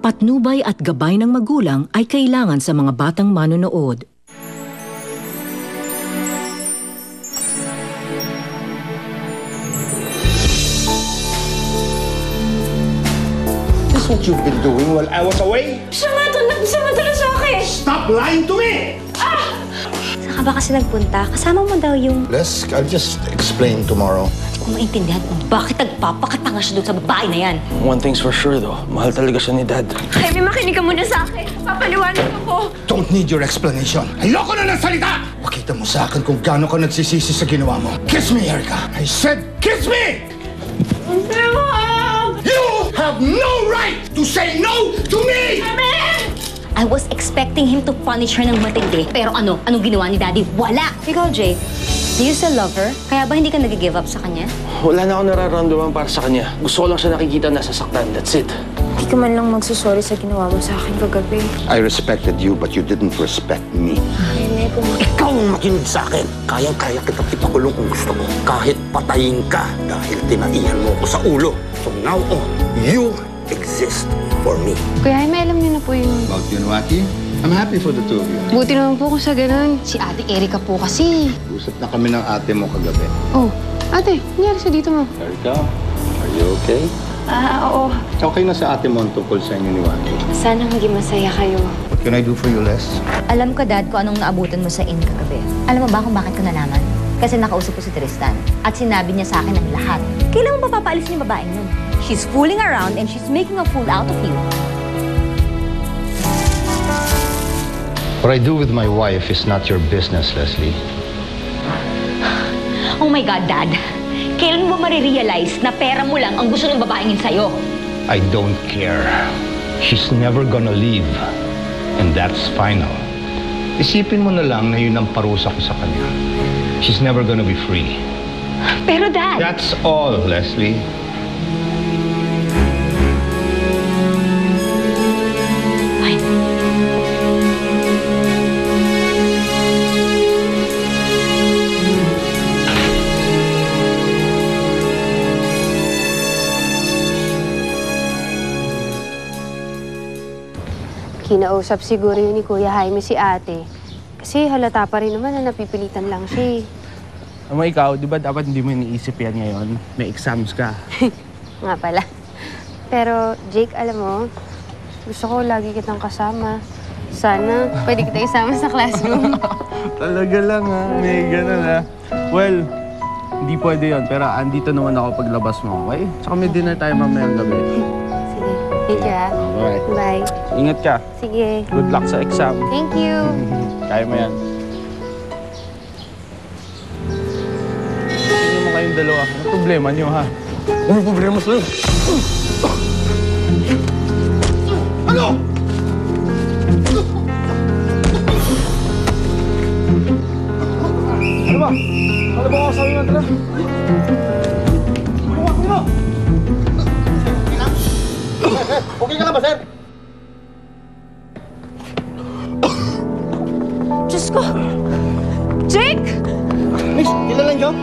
patnubay at gabay ng magulang ay kailangan sa mga batang manonood. That's what you've been doing while I was away? Siya nga nagsamadala sa akin! Stop lying to me! Saan ka ba kasi nagpunta? Kasama mo daw yung... Les, I'll just explain tomorrow. Kung maintindihan kung bakit nagpapakatanga siya doon sa babae na yan. One thing's for sure though, mahal talaga siya ni Dad. Jaime, makinig ka muna sa akin. Papaliwanag ako. Don't need your explanation. Ayoko na ng salita! Pakita mo sa akin kung gaano ka nagsisisi sa ginawa mo. Kiss me, Erica! I said, kiss me! You have no right to say no to me! I was expecting him to punish her ng matindi. Pero ano? Anong ginawa ni Daddy? Wala! Ikaw, Jake, do you still love her? Kaya ba hindi ka nag-give up sa kanya? Wala na ako nararamdaman para sa kanya. Gusto ko lang siya nakikita nasasaktan. That's it. Hindi ka man lang magsusorry sa ginawa mo sa akin kagabi. I respected you, but you didn't respect me. Jaime, Ikaw ang makinig sa akin. Kayang-kaya kitang ipakulong kung gusto mo. Kahit patayin ka dahil tinaihan mo ko sa ulo. So now on, you exist for me. Kuya Jaime, alam niyo na po yung... About you, Waki? I'm happy for the two of you. Buti naman po kung sa ganun. Si Ate Erica po kasi. Usap na kami ng ate mo kagabi. Oh, ate, nangyari sa dito mo? Erica, are you okay? Oo. Okay na sa ate mo ang tungkol sa inyo ni Waki. Sana maging masaya kayo. What can I do for you, Les? Alam ko, Dad, kung anong naabutan mo sa inn kagabi. Alam mo ba kung bakit ko nalaman? Kasi nakausap ko si Tristan at sinabi niya sa akin ang lahat. Kailan mo ba papaalisin yung babaeng yun? She's fooling around and she's making a fool out of you. What I do with my wife is not your business, Leslie. Oh my God, Dad. Kailan mo marirealize na pera mo lang ang gusto ng babaeng yun sa'yo? I don't care. She's never gonna leave. And that's final. Isipin mo na lang na yun ang parusa ko sa kanya. She's never gonna be free. Pero, Dad... That's all, Leslie. Fine. Kinausap siguro yun ni Kuya Jaime si ate. Kasi halata pa rin naman na napipilitan lang siya eh. Ama, ikaw, di ba dapat hindi mo iniisip yan ngayon? May exams ka. Nga pala. Pero, Jake, alam mo, gusto ko lagi kitang kasama. Sana, pwede kita isama sa classroom. Talaga lang ha, may ganun ha. Well, hindi pwede yun, pero andito naman ako paglabas mo, okay? Tsaka may dinner tayo mamayang gabi. Sige. Thank you, ah. Alright. Bye. Ingat ka. Sige. Good luck sa exam. Thank you. Kaya mo yan. Ano mo kayong dalawa? Ano problema niyo ha? Ano problema sa'yo? Ano? Ano ba? Ano ba ako sabi mo? Tara. Okay ka na ba, sir? Diyos ko! Jake! Miss, kilala niyo?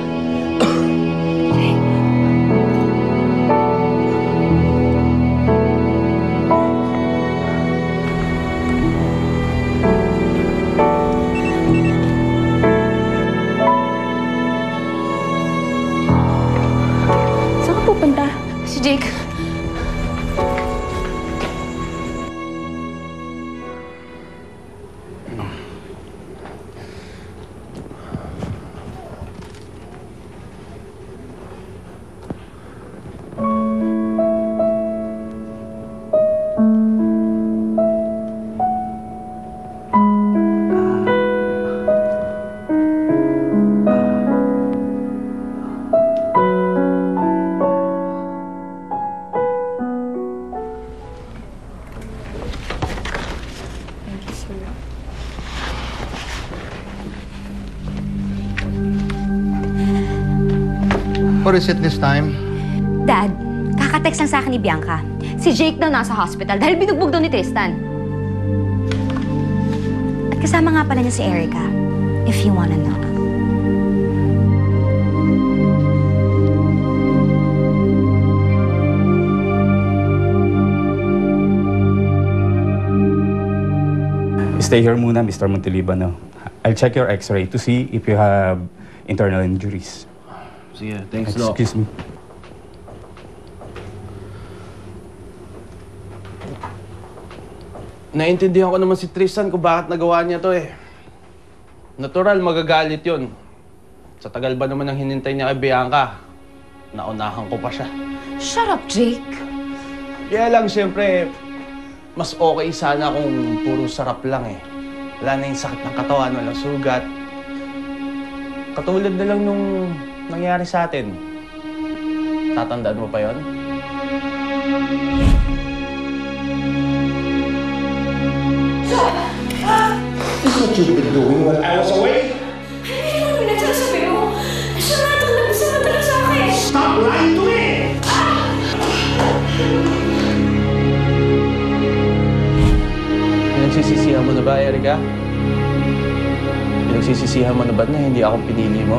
Saan ka pupunta? Si Jake. What is it this time? Dad, kakatext lang sa akin ni Bianca. Si Jake daw nasa hospital dahil binugbog daw ni Tristan. At kasama nga pala niya si Erica, if you wanna know. Stay here muna, Mr. Montelibano. I'll check your x-ray to see if you have internal injuries. Sige, thanks, Doc. Excuse me. Naiintindihan ko naman si Tristan kung bakit nagawa niya to eh. Natural, magagalit yun. Sa tagal ba naman ang hinintay niya kay Bianca, naunahan ko pa siya. Shut up, Jake. Kaya lang, siyempre, mas okay sana kung puro sarap lang eh. Wala na yung sakit ng katawan, walang sugat. Katulad na lang nung nangyari sa atin. Tatandaan mo pa yon? What you've been doing while I was away? Hindi mo pinagsasabi mo. Nagsamatang sa akin. Stop lying to me! Pinagsisisihan mo na ba, Erica? Pinagsisisihan mo na ba na hindi ako pinili mo?